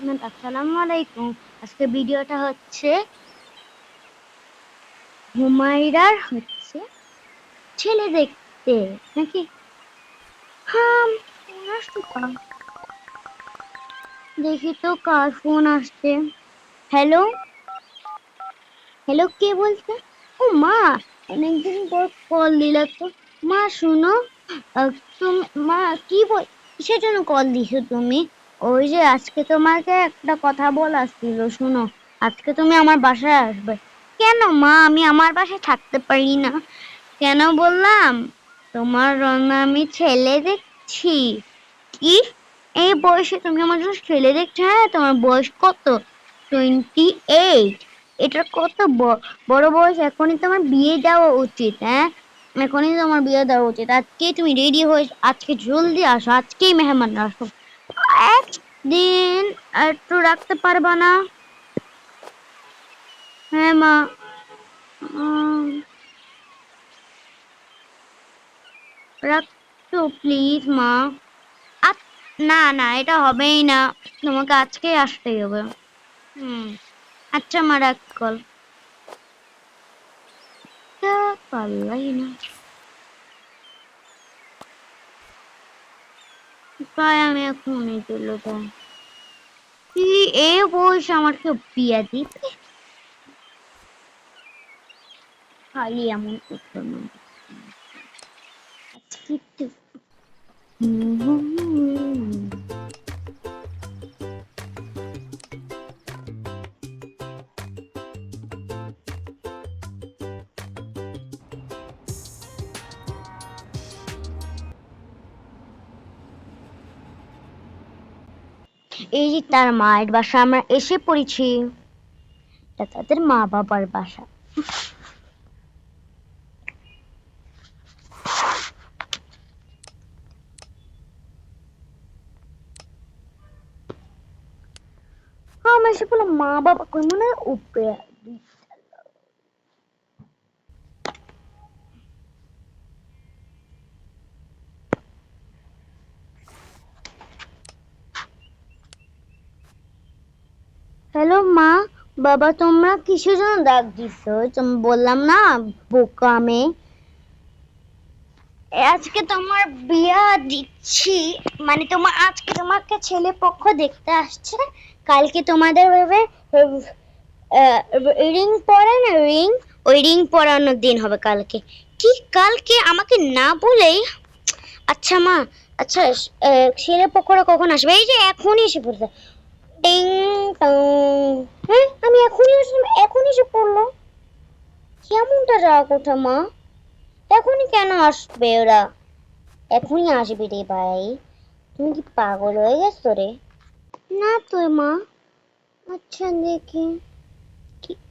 আসসালামু আলাইকুম। আজকে ভিডিওটা হচ্ছে হুমায়রার ছেলে দেখতে নাকি। হ্যাঁ, ফোন আসছে কার? দেখি তো কার ফোন আসছে। হ্যালো হ্যালো, কে বলছে? ও মা, অনেকদিন পর কল দিলা তো। মা শুনো, তুমি মা কিসের জন্য কল দিছো তুমি? ওই যে আজকে তোমাকে একটা কথা বলার ছিল, শুনো। আজকে তুমি আমার বাসায় আসবে। কেন মা, আমি আমার বাসায় থাকতে পারি না? কেন বললাম, তোমার জন্য আমি ছেলে দেখছি। কি, এই বয়সে তুমি আমার জন্য ছেলে দেখছো? হ্যাঁ, তোমার বয়স কত? 28। এটা কত বড় বয়স। এখনই তোমার বিয়ে দেওয়া উচিত। হ্যাঁ, এখনই তোমার বিয়ে দেওয়া উচিত। আজকে তুমি রেডি হয়ে আজকে জলদি আসো, আজকেই মেহমান আসো। একদিন একটু রাখতে পারবা না? হ্যাঁ মা। উম, রাখতো প্লিজ মা। না না, এটা হবেই না। তোমাকে আজকেই আসতেই হবে। হুম, আচ্ছা মা, রাখ কল। পারলাই না। প্রায় আমি এখনই চলে যাই। কি, এ বয়স আমাকে বিয়ে দিতে? খালি এমন করতো না। আজকে তো এই যে তার মায়ের বাসা আমরা এসে পড়েছি। এটা তাদের মা বাবার বাসা। আমি এসে বললাম মা বাবা কই, মনে হয় উপরে। হ্যালো মা, বাবা, তোমরা কিসের জন্য ডাক দিছো? তুমি বললাম না, বোকা মেয়ে। আজকে তোমার বিয়া দিচ্ছি, মানে তোমার আজকে তোমাকে ছেলে পক্ষ দেখতে আসছে। কালকে তোমাদের ভাবে রিং পরে না, রিং, ওই রিং পরানোর দিন হবে কালকে। কি, কালকে আমাকে না বলেই? আচ্ছা মা, আচ্ছা, ছেলে পক্ষরা কখন আসবে? এই যে এখনই এসে পড়ছে। টিং টং। হ্যাঁ, আমি এখনই আসলাম, এখনই এসে পড়লো। কেমনটা রাগ ওঠা মা, এখনই কেন আসবে ওরা? এখনই আসবি রে ভাই, তুমি কি পাগল হয়ে গেছো রে? না তো মা। আচ্ছা দেখি। কি-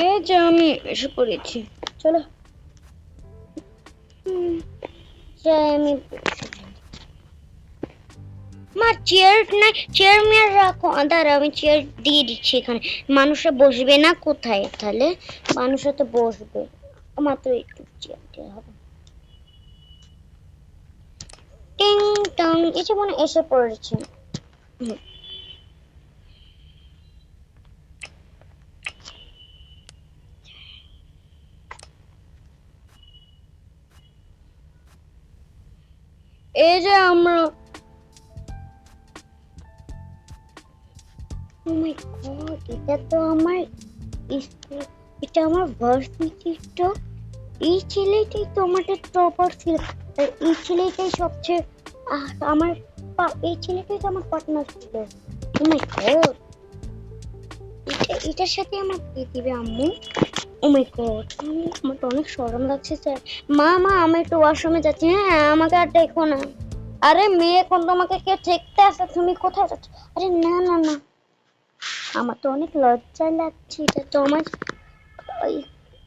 এই যে আমি এসে পড়েছি, চলো। যাই আমি। মা, চেয়ার না, চেয়ার মেয়ার রাখো, দাঁড়া আমি চেয়ার দিয়ে দিচ্ছি এখানে। মানুষরা বসবে না কোথায় তাহলে? মানুষরা তো বসবে, মাত্র একটু চেয়ার দেওয়া হবে। টিং টং, এই যে মনে এসে পড়েছে। হুম, এই যে আমরা। ও মাই গড, এটা তো আমার স্কুল, এটা আমার ভার্সিটির তো। এই ছেলেটাই তো আমাদের টপার ছিল। আর এই ছেলেটাই সবচেয়ে আমার এই ছেলেটাই তো আমার পার্টনার ছিল। ও মাই গড, এটার সাথে আমার বিয়ে দিবে আম্মু? ও মাই গড, আমার তো অনেক শরম লাগছে স্যার। মা মা, আমি একটু ওয়াশরুমে যাচ্ছি, হ্যাঁ আমাকে আর দেখো না। আরে মেয়ে, এখন তোমাকে কে দেখতে আসে, তুমি কোথায় যাচ্ছ? আরে না না না, আমার তো অনেক লজ্জা লাগছে। এটা তো আমার ওই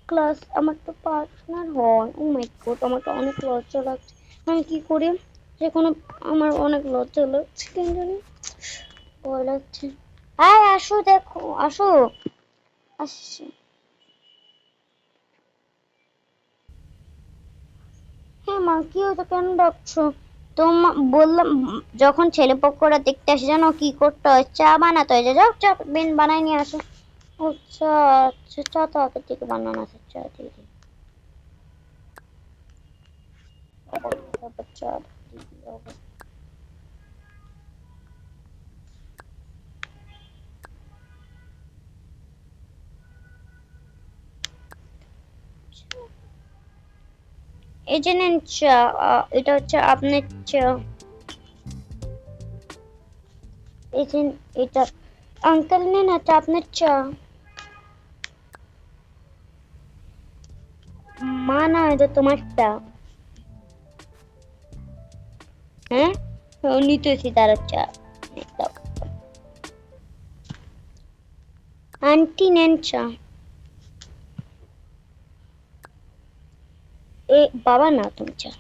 ক্লাস আমার তো পার্টনার হয়। ও মাই গড, আমার তো অনেক লজ্জা লাগছে। আমি কি করি? যে কোনো আমার অনেক লজ্জা লাগছে, কেন জানি ভয় লাগছে। হ্যাঁ আসো, দেখো আসো। আসছি। হ্যাঁ মা, কি হতো, কেন ডাকছো? তো বললাম যখন ছেলে পক্ষরা দেখতে আসে জানো কি করতে হয়? চা বানাতে হয়। যাও চা বানাই নিয়ে আসো। আচ্ছা আচ্ছা, চা তো আগে থেকে বানানো আছে, চা দিয়ে দিই। চা দিয়ে দিই। এই যে নেন চা। এটা হচ্ছে আপনার চা। এই যে এটা আঙ্কেল নেন, এটা আপনার চা। মা না, এটা তোমারটা। হ্যাঁ নিতেছি তার চা। দাও। আন্টি নেন চা। এ বাবা না, তুমি চা।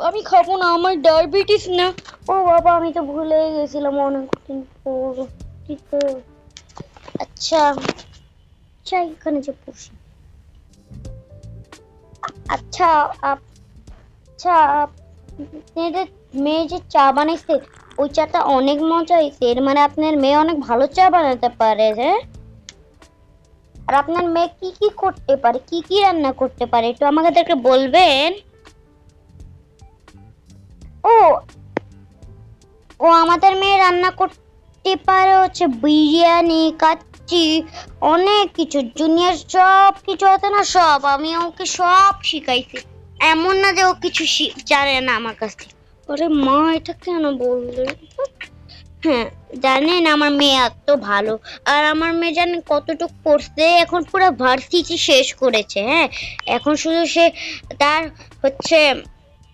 আমি খাবো না, আমার ডায়াবেটিস না। ও বাবা, আমি তো ভুলে গেছিলাম অনেকদিন পর। কি তো। আচ্ছা আচ্ছা, এখানে যে বসি। আচ্ছা আচ্ছা, আপনাদের মেয়ে যে চা বানাইছে, ওই চাটা অনেক মজা হয়েছে। এর মানে আপনার মেয়ে অনেক ভালো চা বানাতে পারে, হ্যাঁ? আর আপনার মেয়ে কি কি করতে পারে, কি কি রান্না করতে পারে, একটু আমাদেরকে বলবেন? ও ও আমাদের মেয়ে রান্না করতে পারে হচ্ছে বিরিয়ানি, কাচ্চি, অনেক কিছু, জুনিয়র সব কিছু আছে না, সব আমি ওকে সব শিখাইছি। এমন না যে ও কিছু জানে না আমার কাছ থেকে। আরে মা, এটা কেন বললে? হ্যাঁ, জানেন আমার মেয়ে এত ভালো। আর আমার মেয়ে জানেন কতটুকু পড়ছে? এখন পুরো ভার্সিটি শেষ করেছে। হ্যাঁ, এখন শুধু সে তার হচ্ছে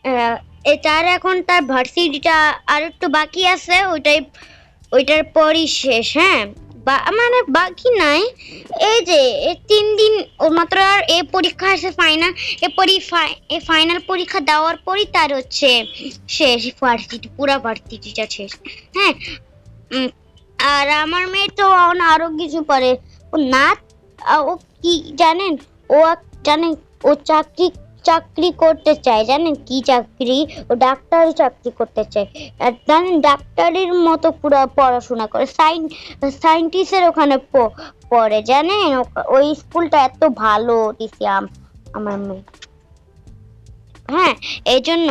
আহ, তার এখন তার ভার্সিটিটা আর একটু বাকি আছে, ওইটার পরই শেষ। হ্যাঁ, মানে বাকি নাই। এই যে এই 3 দিন ওর মাত্র, আর এই পরীক্ষা আছে ফাইনাল। এই ফাইনাল পরীক্ষা দেওয়ার পরই তার হচ্ছে শেষ, ভার্সিটি পুরা ভার্সিটিটা শেষ। হ্যাঁ। উম, আর আমার মেয়ে তো আরো কিছু পারে। ও নাচ, ও কি জানেন, ও জানেন ও চাকরি চাকরি করতে চায়। জানেন কি চাকরি? ও ডাক্তারি চাকরি করতে চায়। আর জানেন ডাক্তারির মতো পুরো পড়াশোনা করে, সায়েন্টিস্টের ওখানে পড়ে। জানেন ওই স্কুলটা এত ভালো দিছি আমার মেয়ে। হ্যাঁ, এই জন্য।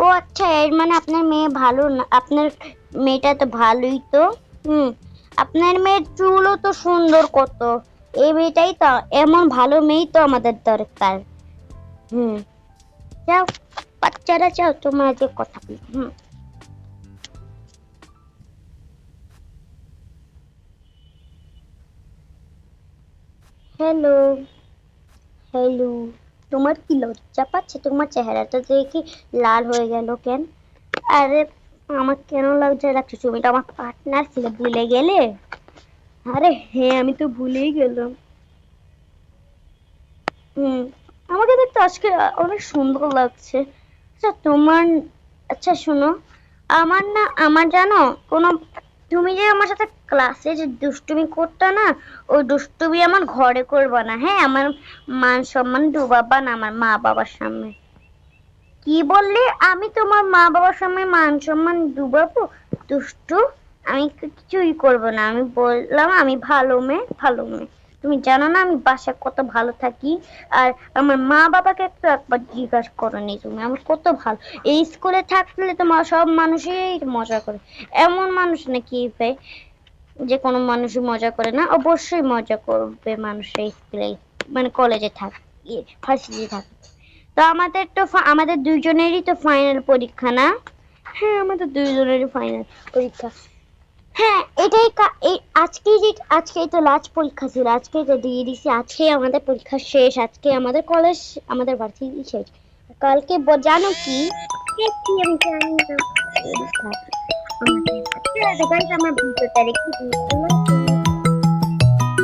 ও আচ্ছা, এর মানে আপনার মেয়ে ভালো না? আপনার মেয়েটা তো ভালোই তো। হুম। আপনার মেয়ের চুলও তো সুন্দর কত। এই মেয়েটাই তো, এমন ভালো মেয়েই তো আমাদের দরকার। হুম। যাও, বাচ্চারা যাও, তোমার যে কথা বলি। হুম। হ্যালো। হ্যালো। তোমার কি লজ্জা পাচ্ছে? তোমার চেহারাটা দেখি লাল হয়ে গেল কেন? আরে, আমার কেন লজ্জা রাখছো? তুমি তো আমার পার্টনার ছিলে, ভুলে গেলে? আরে হ্যাঁ, আমি তো ভুলেই গেলাম। হুম। আমাকে দেখতে আজকে অনেক সুন্দর লাগছে। আচ্ছা তোমার, আচ্ছা শোনো, আমার জানো কোনো, তুমি যে আমার সাথে ক্লাসে যে দুষ্টুমি করতে না, ওই দুষ্টুমি আমার ঘরে করবা না, হ্যাঁ? আমার মান সম্মান ডুবাবা না আমার মা বাবার সামনে। কি বললে? আমি তোমার মা বাবার সামনে মান সম্মান ডুবাবো? দুষ্টু, আমি কিছুই করব না। আমি বললাম আমি ভালো মেয়ে, ভালো মেয়ে। তুমি জানো না আমি বাসায় কত ভালো থাকি? আর আমার মা বাবাকে তো একবার জিজ্ঞাসা করোনি তুমি আমি কত ভালো। এই স্কুলে থাকলে তোমার সব মানুষই মজা করে। এমন মানুষ নাকি ভাই যে কোনো মানুষই মজা করে না? অবশ্যই মজা করবে মানুষ এই স্কুলে, মানে কলেজে থাকে, ভার্সিটি থাকে। তো আমাদের দুইজনেরই তো ফাইনাল পরীক্ষা না? হ্যাঁ, আমাদের দুইজনেরই ফাইনাল পরীক্ষা। হ্যাঁ, এই আজকেই তো লাস্ট পরীক্ষা ছিল, আজকেই তো দিয়ে দিছি। আজকেই আমাদের পরীক্ষা শেষ, আজকে আমাদের কলেজ, আমাদের ভার্সিটি শেষ। কালকে জানো কি? কি আমি জানি না। ঠিক আছে গাইস, আমার ভিডিওটা রেখে দিই।